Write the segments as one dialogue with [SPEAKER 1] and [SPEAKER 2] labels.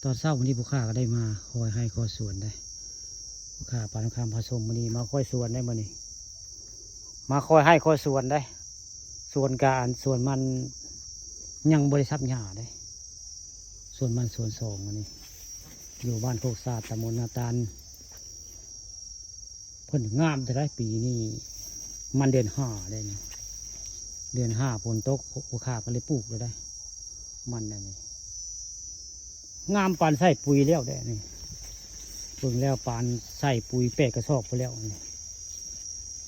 [SPEAKER 1] ตอนเช้าวันนี้ผู้ข้าก็ได้มาคอยให้คอยสวนได้ผู้ข้าปานคำผสมวันนี้มาคอยสวนได้วันนี้มาคอยให้คอยสวนได้ส่วนการส่วนมันยังบริษัทหญ้าได้ส่วนมันส่วนสองวันนี้อยู่บ้านโคกศาสตร์ตำบลนาตาลเพิ่นงามจะได้ปีนี้มันเดือนห้าได้นี่เดือนห้าฝนตกผู้ข้าก็เลยปลูกเลยได้มันนั่นนี่งามปานใส่ปุ๋ยแล้วได้นี่เบิ่งแล้วปานใส่ปุ๋ยแปะกระสอบไปแล้วนี่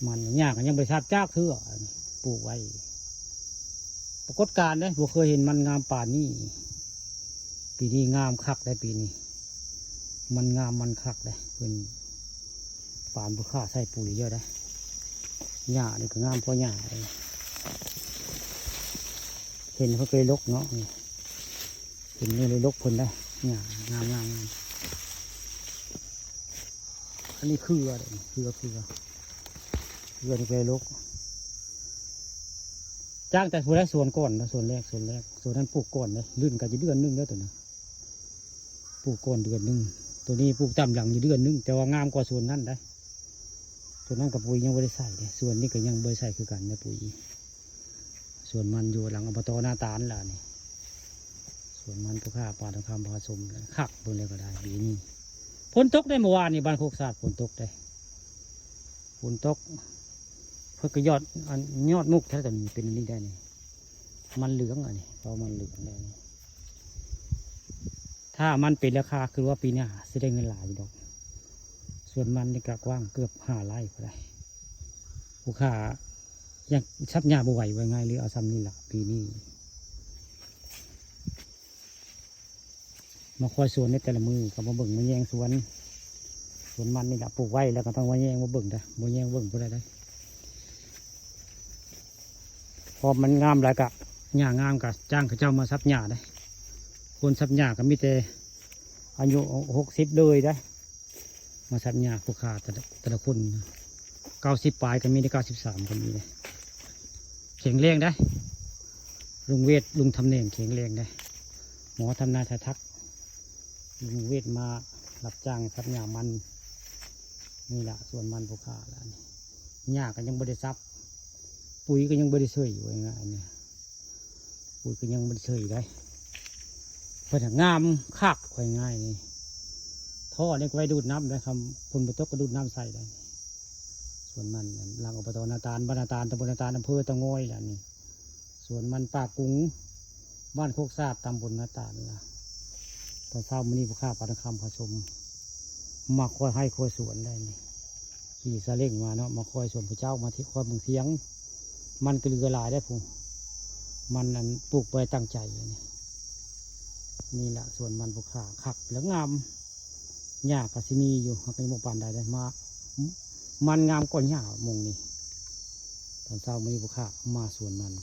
[SPEAKER 1] มันยากยังไปทราบจากเถื่อปลูกไว้ปรากฏการณ์ได้บ่เคยเห็นมันงามป่านนี้ปีนี้งามคักได้ปีนี้มันงามมันคักได้เป็นป่านบุค่าใส่ปุ๋ยเยอะได้หญ้านี่ก็งามเพราะหญ้าเห็นเขาเคยลกเนาะเห็นนี่เลยลกพ้นได้หญ้างามอันนี้คืออะไรคือนี่เคยลกจ้างแต่ผู้แรกส่วนก่อนนะส่วนแรกส่วนนั้นปลูกก่อนเลยลื่นกันจะเดือนนึงแล้วตัวนั้นปลูกก่อนเดือนนึงตัวนี้ปลูกตามหลังอยู่เดือนนึงแต่ว่างามกว่าส่วนนั้นได้ส่วนนั้นกับปุ๋ยยังไม่ได้ใส่เลยส่วนนี้ก็ยังไม่ได้ใส่คือกันนะปุ๋ยส่วนมันอยู่หลังอบตนาตาลล่ะนี่ส่วนมันผู้ข้าปลาทองคำผสมคักบนเลยก็ได้ปีนี้ฝนตกได้เมื่อวานนี่บ้านโคกศาสตร์ฝนตกได้ฝนตกเพื่อกยอดมุกแท้แต่นี่เป็นอันนี้ได้นี่มันเหลืองอันนี้เพราะมันเหลืองได้นี่ถ้ามันเป็นราคาคือว่าปีนี้จะได้เงินหลายดอกส่วนมันนี่กว้างเกือบ5 ไร่ก็ได้ผู้ค้ายังชับหญ้าบ่ไหวไว้ง่ายหรือเอาซ้ำนี่แหละปีนี้มาคอยสวนในแต่ละมือกับมาเบิ่งมาแยงสวนมันนี่แหละปลูกไว้แล้วก็ต้องมาแยงมาเบิ่งได้มาแยงเบิ่งก็ได้พอมันงามหลายกะหญ้างามกะจ้างเขาเจ้ามาซับหญ้าได้คนซับหญ้าก็มีแต่อายุ60เลยได้มาซับหญ้าผู้ค้าแต่ละคน90 ปลายก็มีได้93ก็มีเลยแข็งแรงได้ลุงเวทลุงทำเนียงแข็งแรงได้หมอทำนาทายทักลุงเวทมารับจ้างซับหญ้ามันนี่แหละส่วนมันผู้ค้าแล้วนี่หญ้าก็ยังไม่ได้ซับปุ๋ยก็ยังไม่ได้ช่วยอยู่ง่ายเนี่ยปุ๋ยก็ยังไม่ได้ช่วยได้เพราะงามคักง่ายนี่ท่อเนี่ยไว้ดูดน้ำได้คำพุ่นประตกก็ดูดน้ำใส่ได้ส่วนมันหลังอบตนาตาลบ้านนาตาลตำบลนาตาลอำเภอตะงอยแหละนี่ส่วนมันป่ากุ้งบ้านโคกซาดตำบลนาตาลนะตอนเช้ามื้อนี้ผู้ข้าปานคำผสมมาคอยให้คอยสวนได้นี่ขี่ซาเล้งมาเนาะมาคอยสวนพระเจ้ามาที่คอยเมืองเสียงมันกลือหลายได้ผู้มันนั้นปลูกไปตั้งใจนี่แหละส่วนมันผู้ข้าคักแล้วงามหญ้าก็สิมีอยู่เขาเป็นหมู่บ้านใดได้มามันงามกว่าหญ้ามงนี่ตอนเช้ามื้อนี้ผู้ข้ามาสวนมัน